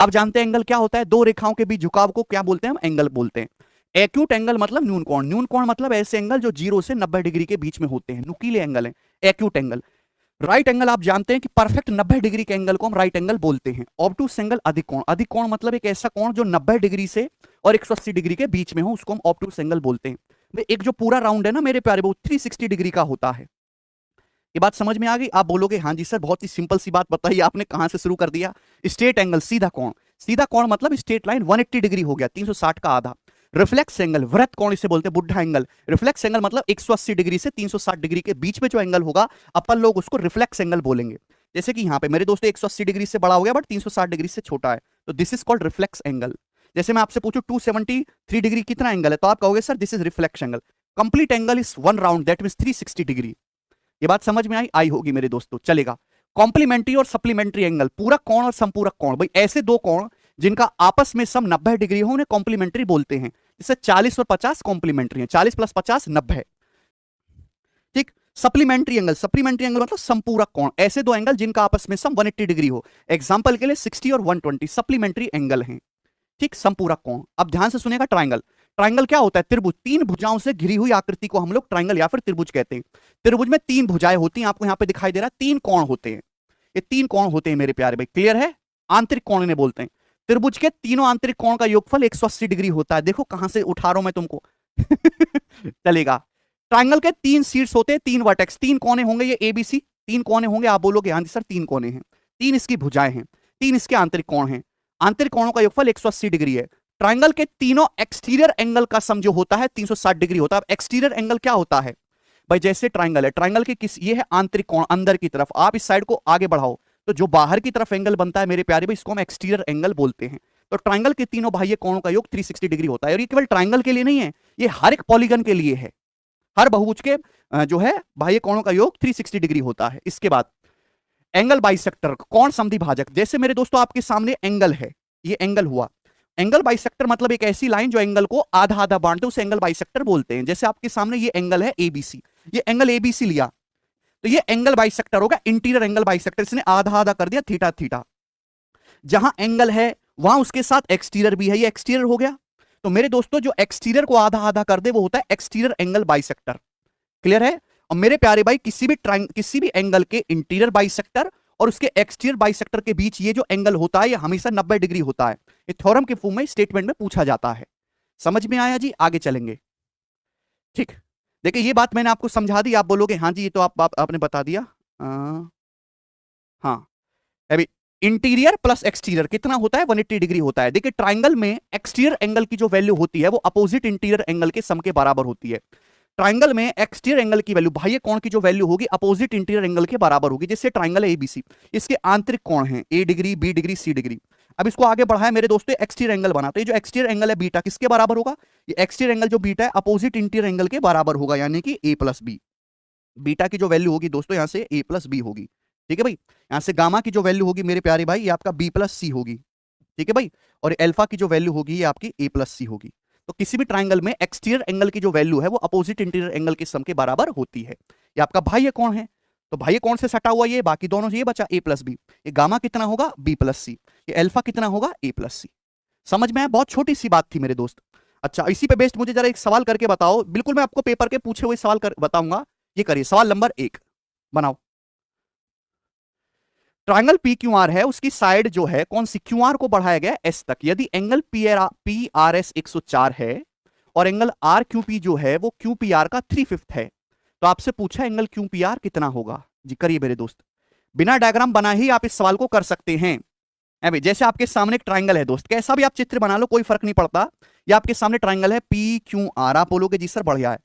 आप जानते हैं एंगल क्या होता है? दो रेखाओं के बीच झुकाव को क्या बोलते हैं? हम एंगल बोलते हैं। एक्यूट एंगल मतलब न्यून कोण, न्यून कोण मतलब ऐसे एंगल जो 0 से 90 डिग्री के बीच में होते हैं, नुकीले एंगल है एक्यूट एंगल। राइट एंगल आप जानते हैं कि परफेक्ट 90 डिग्री के एंगल को हम राइट एंगल बोलते हैं। ऑब्टूस एंगल अधिक कोण, अधिक कोण मतलब एक ऐसा कोण जो 90 डिग्री से और 180 डिग्री के बीच में हो, उसको हम ऑब्टूस एंगल बोलते हैं। एक जो पूरा राउंड है ना मेरे प्यारे, वो 360 डिग्री का होता है। ये बात समझ में आ गई? आप बोलोगे हाँ जी सर, बहुत ही सिंपल सी बात बताइए आपने, कहां से शुरू कर दिया। स्ट्रेट एंगल सीधा कोण, सीधा कोण मतलब स्ट्रेट लाइन 180 डिग्री हो गया, 360 का आधा। रिफ्लेक्स एंगल वृत्त कोण इसे बोलते हैं, बुढ़ा एंगल। रिफ्लेक्स एंगल मतलब 180 डिग्री से 360 डिग्री के बीच में जो एंगल होगा, अपन लोग उसको रिफ्लेक्स एंगल बोलेंगे। जैसे कि यहाँ पे मेरे दोस्तों 180 डिग्री से बड़ा हो गया बट 360 डिग्री से छोटा है, तो this is called reflex angle. जैसे मैं आपसे पूछूं 273 डिग्री कितना एंगल है, तो आप कहोगे sir this is reflex angle. Complete angle is one round, that means 360 degree. ये बात समझ में आई होगी मेरे दोस्तों, चलेगा। कॉम्प्लीमेंट्री और सप्लीमेंट्री एंगल, पूरा कोण और संपूरक कोण, भाई ऐसे दो कोण जिनका आपस में सम 90 डिग्री हो उन्हें कॉम्प्लीमेंट्री बोलते हैं। जैसे 40 और 50 कॉम्प्लीमेंट्री है, 40 + 50 90। ठीक। सप्लीमेंट्री एंगल मतलब संपूरक कोण, ऐसे दो एंगल जिनका आपस में सम 180 डिग्री हो। एग्जांपल के लिए 60 और 120 सप्लीमेंट्री एंगल हैं। ठीक, संपूरक कोण। अब ध्यान से सुनेगा, ट्राइंगल। ट्राइंगल क्या होता है? त्रिभुज, तीन भुजाओं से घिरी हुई आकृति को हम लोग ट्राइंगल या फिर त्रिभुज कहते हैं। त्रिभुज में तीन भुजाएं होती हैं, आपको यहां पे दिखाई दे रहा है, तीन कोण होते हैं। ये तीन कोण होते हैं मेरे प्यारे भाई, क्लियर है? आंतरिक कोण इन्हें बोलते हैं। त्रिभुज के तीनों आंतरिक कोण का योगफल 180 डिग्री होता है। देखो कहां से उठा रहा हूं मैं तुमको। चलेगा। ट्राइंगल के तीन शीर्ष होते हैं, तीन वर्टेक्स, तीन कोने होंगे, ये एबीसी तीन कोने होंगे। आप बोलोगे हाँ जी सर तीन कोने हैं, तीन इसकी भुजाएं हैं, तीन इसके आंतरिक कोण हैं। आंतरिक कोणों का योगफल 180 डिग्री है। ट्राइंगल के तीनों एक्सटीरियर एंगल का सम जो होता है 360 डिग्री होता है। एक्सटीरियर एंगल क्या होता है भाई? जैसे ट्राइंगल है, ट्राइंगल के ये है आंतरिक कोण अंदर की तरफ, आप इस साइड को आगे बढ़ाओ तो जो बाहर की तरफ एंगल बनता है मेरे प्यारे भाई, इसको हम एक्सटीरियर एंगल बोलते हैं। तो ट्राइंगल के तीनों बाह्य कोणों का योग 360 डिग्री होता है। और ये केवल ट्राइंगल के लिए नहीं है, ये हर एक पॉलीगन के लिए है। हर बहुभुज के जो है बाह्य कोणों का योग 360 डिग्री होता है। इसके बाद एंगल बाइसेक्टर, कोण समद्वि भाजक। जैसे मेरे दोस्तों आपके सामने एंगल है, ये एंगल हुआ। एंगल बाइसेक्टर मतलब एक ऐसी लाइन जो एंगल को आधा आधा बांटते, उसे एंगल बाइसेक्टर बोलते हैं। जैसे आपके सामने ये एंगल है एबीसी, ये एंगल एबीसी लिया तो ये एंगल बाइसेक्टर होगा, इंटीरियर एंगल बाइसेक्टर। इसने आधा आधा कर दिया, थीटा थीटा। जहां एंगल है वहां उसके साथ एक्सटीरियर भी है, ये एक्सटीरियर हो गया। तो मेरे दोस्तों जो एक्सटीरियर को आधा आधा कर दे वो होता है एक्सटीरियर एंगल बाइसेक्टर। क्लियर है? और मेरे प्यारे भाई किसी भी एंगल के इंटीरियर बाइसेक्टर और उसके एक्सटीरियर बाइसेक्टर के बीच ये जो एंगल होता है ये हमेशा 90 डिग्री होता है। ये थ्योरम के फॉर्म में स्टेटमेंट में पूछा जाता है। समझ में आया जी? आगे चलेंगे। ठीक, देखिए ये बात मैंने आपको समझा दी। आप बोलोगे हाँ जी ये तो आपने बता दिया। हाँ, अभी इंटीरियर प्लस एक्सटीरियर कितना होता है? 180 डिग्री होता है। देखिए ट्राइंगल में एक्सटीरियर एंगल की जो वैल्यू होती है वो अपोजिट इंटीरियर एंगल के सम के बराबर होती है। ट्राइंगल में एक्सटीरियर एंगल की वैल्यू, बाह्य कोण की जो वैल्यू होगी अपोजिट इंटीरियर एंगल के बराबर होगी। जैसे ट्राइंगल है एबीसी, इसके आंतरिक कोण हैं ए डिग्री, बी डिग्री, सी डिग्री। अब इसको आगे बढ़ाया मेरे दोस्तों, एक्सटीरियर एंगल बना, तो ये जो एक्सटीरियर एंगल है बीटा किसके बराबर होगा? ये एक्सटीरियर एंगल जो बीटा है अपोजिट इंटीरियर एंगल के बराबर होगा, यानी कि ए प्लस बी। बीटा की जो वैल्यू होगी दोस्तों यहां से ए प्लस बी होगी। ठीक है भाई? यहां से गामा की जो वैल्यू होगी मेरे प्यारे भाई ये आपका बी प्लस सी होगी। ठीक है भाई? और अल्फा की जो वैल्यू होगी ये आपकी ए प्लस सी होगी। तो किसी भी ट्राइंगल में एक्सटीरियर एंगल की जो वैल्यू है वो अपोजिट इंटीरियर एंगल के सम के बराबर होती है। ये आपका बाह्य कोण है, तो बाह्य कोण से सटा हुआ ये, बाकी दोनों ये बचा ए प्लस बी। ये गामा कितना होगा? बी प्लस सी। ये अल्फा कितना होगा? ए प्लस सी। समझ में आया? बहुत छोटी सी बात थी मेरे दोस्त। अच्छा, इसी पे बेस्ड मुझे जरा एक सवाल करके बताओ। बिल्कुल मैं आपको पेपर के पूछे हुए सवाल बताऊंगा। ये करिए, सवाल नंबर 1 बनाओ। ट्राइंगल पी क्यू आर है, उसकी साइड जो है कौन सी? क्यू आर को बढ़ाया गया एस तक। यदि एंगल पी आर एस 104 है और एंगल आर क्यू पी जो है वो क्यू पी आर का 3/5 है, तो आपसे पूछा एंगल क्यू पी आर कितना होगा? जी करिए मेरे दोस्त, बिना डायग्राम बना ही आप इस सवाल को कर सकते हैं। अभी जैसे आपके सामने एक ट्राइंगल है दोस्त, कैसा भी आप चित्र बना लो कोई फर्क नहीं पड़ता। ये आपके सामने ट्राइंगल है पी क्यू आर, आप बोलोगे जी सर बढ़िया है।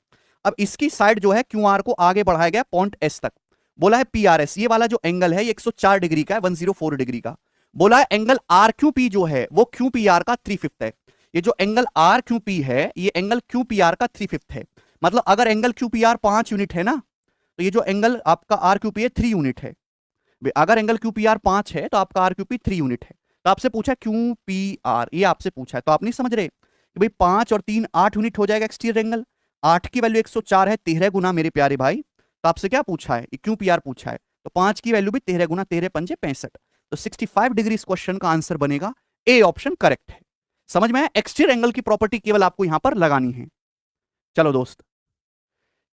अब इसकी साइड जो है क्यू आर को आगे बढ़ाया गया पॉइंट एस तक। बोला है पी आर एस, ये वाला जो एंगल है ये 104 डिग्री का है, 104 डिग्री का। बोला है एंगल आर क्यू पी जो है वो क्यू पी आर का 3/5 है। ये जो एंगल आर क्यू पी है ये एंगल क्यू पी आर का 3/5 है। मतलब अगर angle Q P R 5 unit है ना, तो ये जो एंगल आपका आर क्यू पी है 3 यूनिट है। अगर एंगल क्यू पी आर 5 है तो आपका आर क्यू पी 3 यूनिट है। तो आपसे पूछा क्यू पी आर, ये आपसे पूछा है, तो आप नहीं समझ रहे कि भाई 5 और 3 8 यूनिट हो जाएगा एक्सटीरियर एंगल। 8 की वैल्यू 104 है, 13 गुना मेरे प्यारे भाई। तो आपसे क्या पूछा है? क्यू पी आर पूछा है, तो 5 की वैल्यू भी 13 गुना 13 पंजे 65। तो 65 डिग्री इस क्वेश्चन का आंसर बनेगा। ए ऑप्शन करेक्ट है। समझ में आया? एक्सटीरियर एंगल की प्रॉपर्टी केवल आपको यहां पर लगानी है। चलो दोस्त,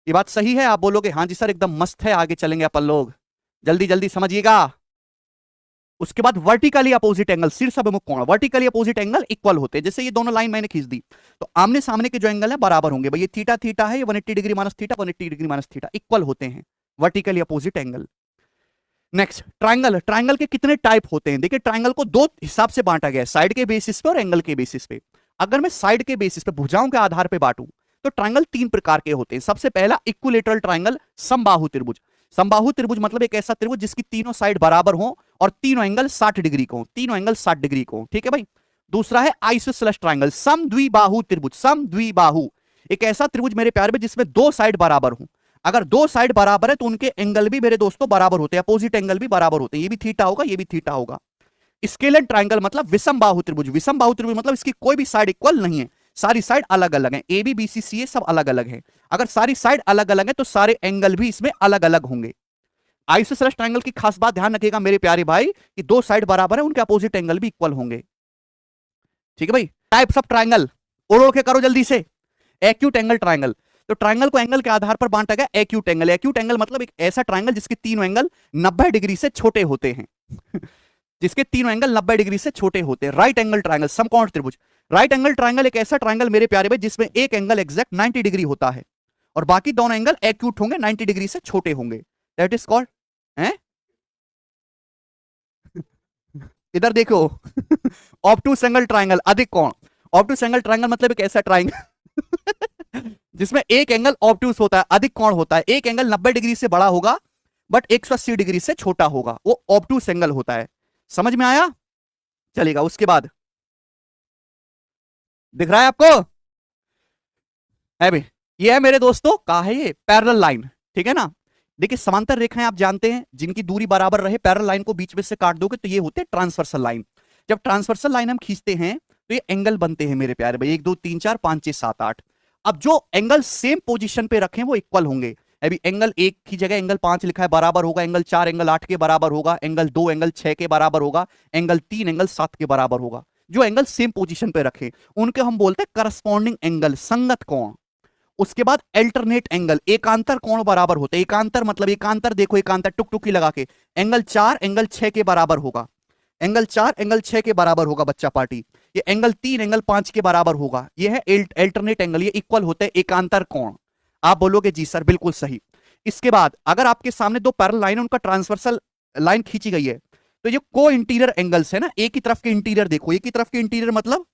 ये बात सही है? आप बोलोगे हाँ जी सर एकदम मस्त है, आगे चलेंगे अपन लोग, जल्दी जल्दी समझिएगा। उसके बाद वर्टिकली अपोजिट एंगल, शीर्ष अभिमुख कोण, वर्टिकली अपोजिट एंगल इक्वल होते हैं। जैसे ये दोनों लाइन मैंने खींच दी तो आमने सामने के जो एंगल है बराबर होंगे भाई। ये थीटा थीटा है, ये 180 degree minus theta, 180 degree minus theta, equal होते हैं, vertically opposite angle. Next triangle. Triangle के कितने टाइप होते हैं? देखिए ट्राइंगल को दो हिसाब से बांटा गया है, साइड के बेसिस पे और एंगल के बेसिस पे। अगर मैं साइड के बेसिस पे भुजाओं के आधार पे बांटूं तो ट्राइंगल तीन प्रकार के होते हैं। सबसे पहला इक्विलेटरल ट्राइंगल, समबाहु त्रिभुज। समबाहु त्रिभुज मतलब एक ऐसा त्रिभुज जिसकी तीनों साइड बराबर हो और तीनों एंगल 60 डिग्री को, तीनों एंगल 60 डिग्री को, ठीक है भाई। दूसरा है आइसोसेलेस ट्राइंगल, समद्विबाहु त्रिभुज। समद्विबाहु एक ऐसा त्रिभुज मेरे प्यार में जिसमें दो साइड बराबर हो। अगर दो साइड बराबर है तो उनके एंगल भी मेरे दोस्तों बराबर होते हैं, अपोजिट एंगल भी बराबर होते हैं। ये भी थीटा होगा, ये भी थीटा होगा। स्केलर ट्राइंगल मतलब विषम बाहु त्रिभुज। विषम बाहु त्रिभुज मतलब इसकी कोई भी साइड इक्वल नहीं है, सारी साइड अलग अलग है। ए बी बी सी सी ए सब अलग अलग है। अगर सारी साइड अलग अलग है तो सारे एंगल भी इसमें अलग अलग होंगे। आइसोसेलेस ट्राइंगल की खास बात ध्यान रखिएगा मेरे प्यारे भाई कि दो साइड बराबर है, उनके अपोजिट एंगल भी इक्वल होंगे, ठीक है भाई। टाइप्स ऑफ ट्राइंगल ओढ़ के करो जल्दी से। एक्यूट एंगल ट्राइंगल, तो ट्राइंगल को एंगल के आधार पर बांटा गया एक्यूट एंगल। एक्यूट एंगल मतलब एक ऐसा ट्राइंगल जिसके तीनों एंगल 90 डिग्री से छोटे होते हैं जिसके तीनों एंगल 90 डिग्री से छोटे होते हैं। राइट एंगल ट्राइंगल, समकोण त्रिभुज। राइट एंगल ट्राइंगल एक ऐसा ट्राइंगल मेरे प्यारे भाई जिसमें एक एंगल एग्जैक्ट 90 डिग्री होता है और बाकी दोनों एंगल एक्यूट होंगे, 90 डिग्री से छोटे होंगे। दैट इज कॉल्ड, हैं इधर देखो ऑब्टूस एंगल ट्राइंगल, अधिक कोण। ऑब्टूस एंगल ट्राइंगल मतलब एक ऐसा ट्राइंगल जिसमें एक एंगल ऑब्टूस होता है, अधिक कोण होता है। एक एंगल 90 डिग्री से बड़ा होगा बट 180 डिग्री से छोटा होगा, वो ऑब्टूस एंगल होता है। समझ में आया? चलेगा। उसके बाद दिख रहा है आपको? है भाई, ये है मेरे दोस्तों, कहा है ये पैरेलल लाइन, ठीक है ना। देखिए समांतर रेखाएं आप जानते हैं जिनकी दूरी बराबर रहे, पैरेलल लाइन को बीच में से काट दोगे तो ये होते हैं ट्रांसवर्सल लाइन। जब ट्रांसवर्सल लाइन हम खींचते हैं तो ये एंगल बनते हैं मेरे प्यारे भाई, 1 2 3 4 5 6 7 8। अब जो एंगल सेम पोजीशन पे रखें वो इक्वल होंगे। अभी एंगल 1 की जगह एंगल 5 लिखा है, बराबर होगा। एंगल 4 एंगल 8 के बराबर होगा। एंगल 2 एंगल 6 के बराबर होगा। एंगल 3 एंगल 7 के बराबर होगा। जो एंगल सेम पोजीशन पे रखे उनके हम बोलते हैं करस्पॉन्डिंग एंगल, संगत कोण। उसके बाद अल्टरनेट एंगल, एकांतर कोण बराबर होते हैं। एकांतर मतलब एकांतर, देखो एकांतर टुकटुकी लगा के, एंगल 4 एंगल 6 के बराबर होगा। एंगल 4 एंगल 6 के बराबर होगा बच्चा पार्टी। ये एंगल 3 एंगल 5 के बराबर होगा। ये है अल्टरनेट एंगल, ये इक्वल होते हैं एकांतर कोण। आप बोलोगे जी सर बिल्कुल सही। इसके बाद अगर आपके सामने दो पैरेलल लाइन, उनका ट्रांसवर्सल लाइन खींची गई है तो ये को इंटीरियर एंगल्स है ना। एक ही तरफ के इंटीरियर देखो, एक ही तरफ के इंटीरियर मतलब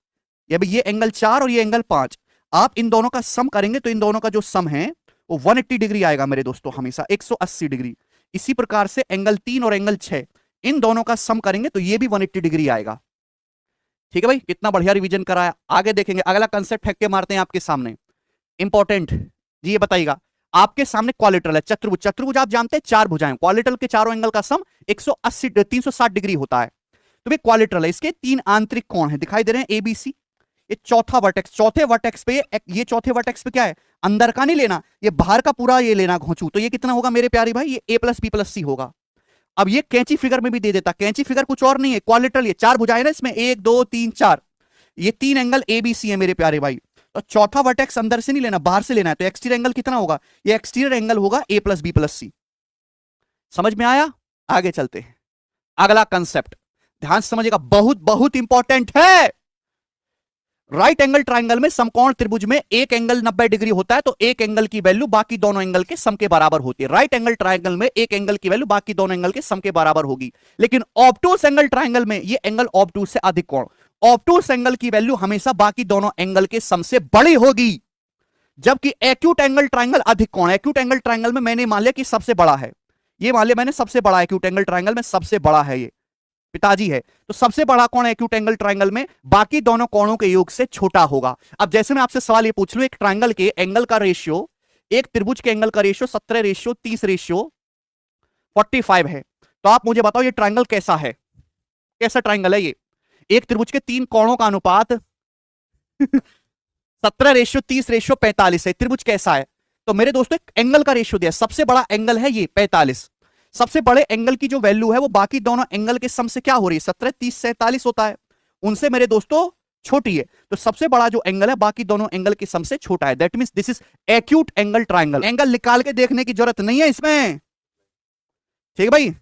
ये एंगल 4 और ये एंगल 5। आप इन दोनों का सम करेंगे तो इन दोनों का जो सम है वो 180 डिग्री आएगा मेरे दोस्तों, हमेशा 180 डिग्री। इसी प्रकार से एंगल 3 और एंगल 6 इन दोनों का सम करेंगे तो ये भी 180 डिग्री आएगा। ठीक है भाई, कितना बढ़िया रिवीजन कराया। आगे देखेंगे, अगला कंसेप्ट फेंक के मारते हैं आपके सामने, इंपॉर्टेंट जी। ये बताइएगा, आपके सामने क्वालिटरल है, चतुर्भुज। चतुर्भुज आप जानते हैं 4 भुजाएं, क्वालिटरल के चारों एंगल का सम 360 डिग्री होता है। तो ये क्वालिटरल है, इसके 3 आंतरिक कोण है, दिखाई दे रहे हैं ABC। ये चौथा वर्टेक्स, चौथे वर्टेक्स पे, ये चौथे वर्टेक्स पे क्या है, अंदर का नहीं लेना, ये बाहर का पूरा ये लेना घोंचू। तो ये कितना होगा मेरे प्यारे भाई, ये A + B + C होगा। अब ये कैंची फिगर में भी दे देता, कैंची फिगर कुछ और नहीं है, क्वालिटरल, ये 4 भुजाएं ना इसमें, 1 2 3 4, ये 3 एंगल ABC है मेरे प्यारे भाई। तो चौथा वर्टेक्स अंदर से नहीं लेना, बाहर से लेना है। तो एक्सटीरियर एंगल कितना होगा, ये एक्सटीरियर एंगल होगा A + B + C। समझ में आया? आगे चलते हैं, अगला कंसेप्ट ध्यान से समझिएगा, बहुत बहुत इंपॉर्टेंट है। राइट एंगल ट्राइंगल में समकोण त्रिभुज में एक एंगल 90 डिग्री होता है तो एक एंगल की वैल्यू बाकी दोनों एंगल के सम के बराबर होती है। राइट एंगल ट्राइंगल में एक एंगल की वैल्यू बाकी दोनों एंगल के सम के बराबर होगी। लेकिन ऑब्टूस एंगल ट्राइंगल में ये एंगल ऑब्टूस से अधिक कोण, ऑब्टूस एंगल की वैल्यू हमेशा बाकी दोनों एंगल के सम से बड़ी होगी। जबकि एक्यूट एंगल ट्राइंगल अधिक कोण, एक्यूट एंगल ट्राइंगल में मैंने मान लिया कि सबसे बड़ा है, ये मान लिया मैंने सबसे बड़ा, एक्यूट एंगल ट्राइंगल में सबसे बड़ा है, ये पिताजी है, तो सबसे बड़ा कोण एक्यूट एंगल ट्राइंगल में बाकी दोनों कोणों के योग से छोटा होगा। अब जैसे मैं आपसे सवाल ये पूछ लूं, एक ट्राइंगल के एंगल का रेशियो, एक त्रिभुज के एंगल का रेशियो 17:30:45 है, तो आप मुझे बताओ ये ट्राइंगल कैसा है, कैसा ट्राइंगल है ये? एक त्रिभुज के 3 कोणों का अनुपात 17:30:45 है, त्रिभुज कैसा है? तो मेरे दोस्तों एक एंगल का रेशियो दिया, सबसे बड़ा एंगल है ये 45, सबसे बड़े एंगल की जो वैल्यू है वो बाकी दोनों एंगल के सम से क्या हो रही है, 17 30 47 होता है। उनसे मेरे दोस्तों छोटी है। तो सबसे बड़ा जो एंगल है बाकी दोनों एंगल की सम से छोटा है। That means this is acute angle triangle. Angle निकाल के देखने की जरूरत नहीं है इसमें, ठीक है भाई।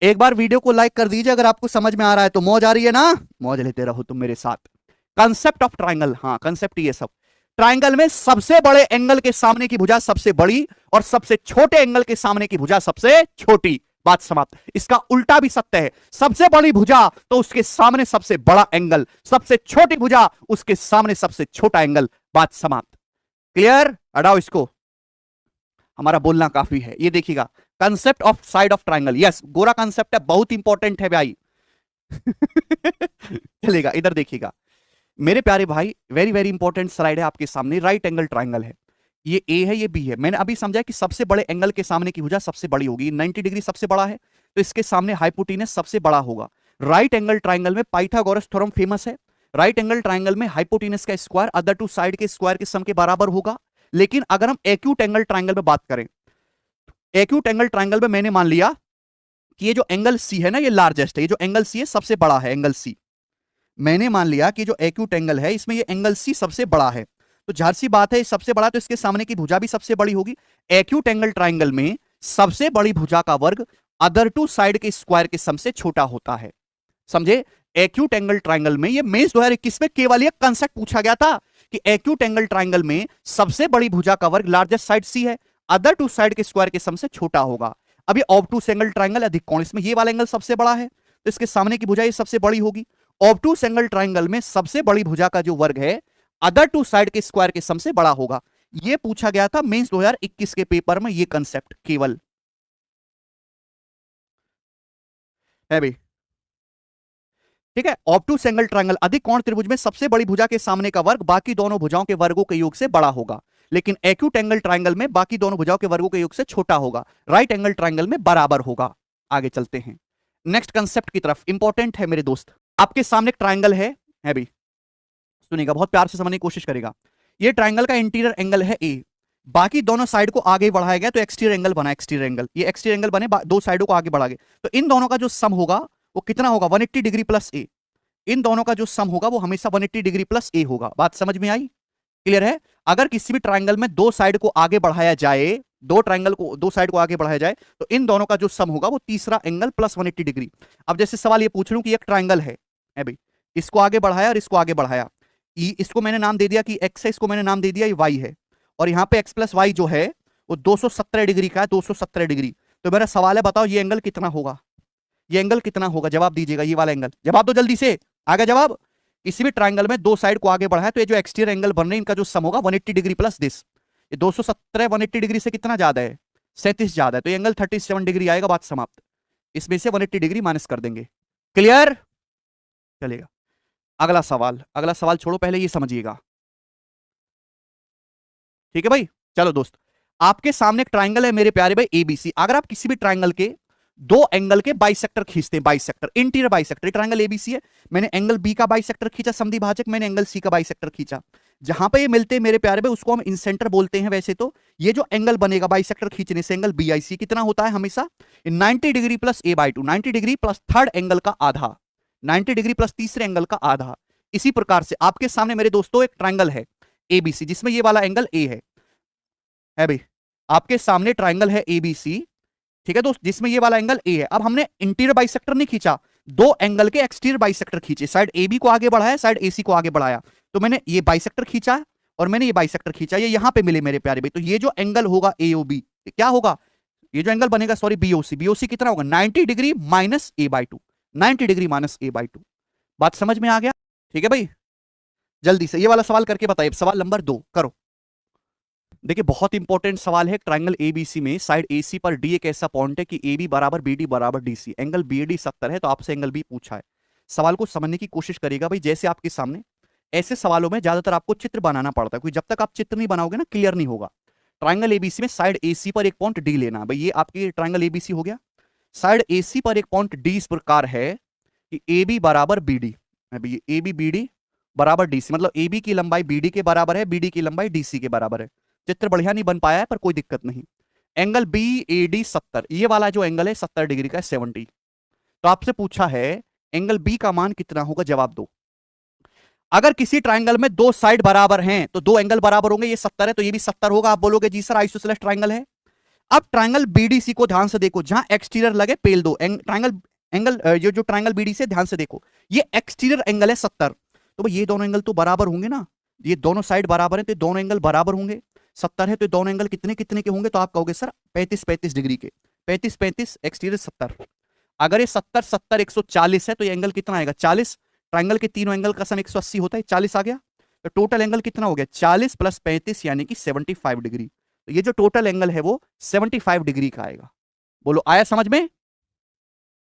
एक बार वीडियो को लाइक कर दीजिए अगर आपको समझ में आ रहा है तो। मौज आ रही है ना, मौज लेते रहो तुम मेरे साथ। कंसेप्ट ऑफ ट्रायंगल, हाँ कंसेप्ट ये सब। ट्रायंगल में सबसे बड़े एंगल के सामने की भुजा सबसे बड़ी और सबसे छोटे एंगल के सामने की भुजा सबसे छोटी। बात समाप्त। इसका उल्टा भी सत्य है, सबसे बड़ी भुजा तो उसके सामने सबसे बड़ा एंगल, सबसे छोटी भुजा उसके सामने सबसे छोटा एंगल। बात समाप्त। क्लियर? हटाओ इसको, हमारा बोलना काफी है। ये देखिएगा concept of side of triangle. Yes, गोरा कंसेप्ट है, बहुत इंपॉर्टेंट है भाई। चलेगा, इधर देखिएगा मेरे प्यारे भाई, वेरी वेरी इंपॉर्टेंट स्लाइड है आपके सामने। राइट एंगल ट्रायंगल है, ये ए है ये बी है। मैंने अभी समझा कि सबसे बड़े एंगल के सामने की भुजा सबसे बड़ी होगी। 90 डिग्री सबसे बड़ा है तो इसके सामने हाइपोटेनस सबसे बड़ा होगा। राइट एंगल ट्रायंगल में पाइथागोरस थ्योरम फेमस है। राइट एंगल ट्रायंगल में हाइपोटेनस का स्क्वायर अदर टू साइड के स्क्वायर के सम के बराबर होगा। लेकिन अगर हम एक्यूट एंगल ट्रायंगल में बात करें, एक्यूट एंगल ट्रायंगल में मैंने मान लिया कि ये जो एंगल सी है ना ये लार्जेस्ट है, ये जो एंगल सी है सबसे बड़ा है एंगल सी। मैंने मान लिया कि जो एक्यूट एंगल है इसमें ये एंगल सी सबसे बड़ा है, तो जाहिर सी बात है सबसे बड़ा तो इसके सामने की भुजा भी सबसे बड़ी होगी। एक्यूट एंगल ट्रायंगल में सबसे बड़ी भुजा का वर्ग अदर टू साइड के स्क्वायर के सम से छोटा होता है। समझे? एक्यूट एंगल ट्रायंगल में ये मेंस 2021 में केवल एक कंसेप्ट पूछा गया था कि एक्यूट एंगल ट्रायंगल में सबसे बड़ी भुजा का वर्ग लार्जेस्ट साइड सी है, अदर टू साइड के स्क्वायर के सम से छोटा होगा। अब ये ऑब्टूस एंगल ट्रायंगल अधिक कोण, इसमें ये वाला एंगल सबसे बड़ा है तो इसके सामने की भुजा ये सबसे बड़ी होगी। ऑब्टूस एंगल ट्रायंगल में सबसे बड़ी भुजा का जो वर्ग है अदर टू साइड के स्क्वायर के सम से बड़ा होगा। ये पूछा गया था मेंस 2021 के पेपर में, ये कंसेप्ट केवल है भाई, ठीक है। ऑब्टूस एंगल ट्रायंगल अधिक कोण त्रिभुज में सबसे बड़ी भुजा के सामने का वर्ग बाकी दोनों भुजाओं के वर्गों के योग से बड़ा होगा, लेकिन एक्यूट एंगल ट्रायंगल में बाकी दोनों भुजाओं के वर्गों के योग से छोटा होगा। राइट एंगल ट्रायंगल में बराबर होगा। आगे चलते हैं नेक्स्ट कंसेप्ट की तरफ, इंपॉर्टेंट है मेरे दोस्त। आपके सामने एक ट्रायंगल है भाई, सुनिएगा बहुत प्यार से समझने की कोशिश करेगा। ये ट्रायंगल का इंटीरियर एंगल है ए, बाकी दोनों साइड को आगे बढ़ाया गया तो एक्सटीरियर एंगल बना। एक्सटीरियर एंगल, ये एक्सटीरियर एंगल बने, दो साइडों को आगे बढ़ा गए तो इन दोनों का जो सम होगा वो कितना होगा 180 डिग्री प्लस ए। इन दोनों का जो सम होगा वो हमेशा 180 डिग्री प्लस ए होगा। बात समझ में आई? क्लियर है? अगर किसी भी ट्रायंगल में दो साइड को आगे बढ़ाया जाए, दो ट्रायंगल को दो साइड को आगे बढ़ाया जाए तो इन दोनों का जो सम होगा वो तीसरा एंगल प्लस 180 डिग्री। अब जैसे सवाल ये पूछ लूं कि एक ट्रायंगल है भाई, इसको आगे बढ़ाया और इसको आगे बढ़ाया, इसको मैंने नाम दे दिया कि एक्स है, इसको मैंने नाम दे दिया ये वाई है, और यहाँ पे एक्स प्लस वाई जो है वो 217 डिग्री का है, 217 डिग्री। तो मेरा सवाल है बताओ ये एंगल कितना होगा? ये एंगल कितना होगा? जवाब दीजिएगा, ये वाला एंगल। जवाब दो जल्दी से, आगे जवाब। किसी भी ट्रायंगल में दो साइड को आगे बढ़ाया तो ये जो एक्सटीरियर एंगल बन रहे हैं इनका जो सम होगा 180 डिग्री प्लस दिस। ये 217 180 डिग्री से कितना ज्यादा है? 37 ज्यादा है, तो ये एंगल 37 डिग्री आएगा। बात समाप्त। इसमें से 180 डिग्री माइनस कर देंगे। क्लियर? चलेगा। अगला सवाल, अगला सवाल छोड़ो, पहले ये समझिएगा, ठीक है भाई। चलो दोस्त, आपके सामने एक ट्रायंगल है मेरे प्यारे भाई एबीसी। अगर आप किसी भी ट्रायंगल के दो एंगल के बाइसेक्टर खींचते हैं, bisector interior bisector, triangle ABC है, मैंने एंगल बी का बाइसेक्टर खींचा समद्वि भाजक, मैंने एंगल सी का बाइसेक्टर खींचा, जहां पे ये मिलते हैं मेरे प्यारे भाई उसको हम इंसेंटर बोलते हैं। वैसे तो ये जो एंगल बनेगा बाइसेक्टर खींचने से एंगल बीआईसी कितना होता है हमेशा 90 degree plus A by 2, 90 degree plus third angle का आधा, 90 डिग्री प्लस तीसरे एंगल का आधा। इसी प्रकार से आपके सामने मेरे दोस्तों एक ट्रायंगल है एबीसी जिसमें ये वाला एंगल ए है भाई। आपके सामने ट्रायंगल है एबीसी, ठीक है दोस्त, जिसमें ये वाला एंगल ए है। अब हमने इंटीरियर बाइसेक्टर नहीं खींचा, दो एंगल के एक्सटीरियर बाइसेक्टर खींचे, साइड ए बी को आगे बढ़ाया, साइड एसी को आगे बढ़ाया, तो मैंने ये बाइसेक्टर खींचा और मैंने ये बाइसेक्टर खींचा, ये यहां पे मिले मेरे प्यारे भाई। तो ये जो एंगल होगा एओबी क्या होगा? ये जो एंगल बनेगा सॉरी बीओसी, बीओसी कितना होगा 90 degree minus A by 2, 90 degree minus A by 2। बात समझ में आ गया? ठीक है भाई, जल्दी से ये वाला सवाल करके बताइए। सवाल नंबर 2 करो। देखिए बहुत इंपॉर्टेंट सवाल है। ट्रायंगल एबीसी में साइड एसी पर डी एक ऐसा पॉइंट है कि एबी बराबर बीडी बराबर डीसी, एंगल बीडी 70 है, तो आपसे एंगल बी पूछा है। सवाल को समझने की कोशिश करिएगा भाई, जैसे आपके सामने ऐसे सवालों में ज्यादातर आपको चित्र बनाना पड़ता है, क्योंकि जब तक आप चित्र नहीं बनाओगे ना क्लियर नहीं होगा। ट्रायंगल एबीसी में साइड एसी पर एक पॉइंट डी लेना भाई, ये आपकी ट्रायंगल एबीसी हो गया। साइड एसी पर एक पॉइंट डी इस प्रकार है कि ए बी बराबर B D, A B B D बराबर डीसी, मतलब ए बी की लंबाई बी डी के बराबर है, बी डी की लंबाई डीसी के बराबर है। चित्र बढ़िया नहीं बन पाया है पर कोई दिक्कत नहीं। एंगल बी ए डी 70, ये वाला जो एंगल है 70 डिग्री का 70। तो आपसे पूछा है एंगल बी का मान कितना होगा, जवाब दो। अगर किसी ट्राइंगल में दो साइड बराबर हैं तो दो एंगल बराबर होंगे, ये 70 है तो ये भी 70 होगा। आप बोलोगे जी सर आइसोसेलेस ट्राइंगल है। अब ट्राइंगल बीडीसी को ध्यान से देखो, जहां एक्सटीरियर लगे पेल दो, ट्राइंगल एंगल जो ट्राइंगल बीडी से ध्यान से देखो, ये एक्सटीरियर एंगल है 70, तो भाई ये दोनों एंगल तो बराबर होंगे ना, ये दोनों साइड बराबर है तो दोनों एंगल बराबर होंगे। 70 है तो दोनों एंगल कितने कितने के होंगे, तो आप कहोगे सर 35 डिग्री के, 35 एक्सटीरियर 70। अगर ये 70 70 140 है तो ये एंगल कितना आएगा, 40। ट्राइंगल के तीनों एंगल का सम 180 होता है, 40 आ गया, तो टोटल एंगल कितना हो गया 40 + 35 यानी कि 75 डिग्री। तो ये जो टोटल एंगल है वो 75 डिग्री का आएगा। बोलो आया समझ में।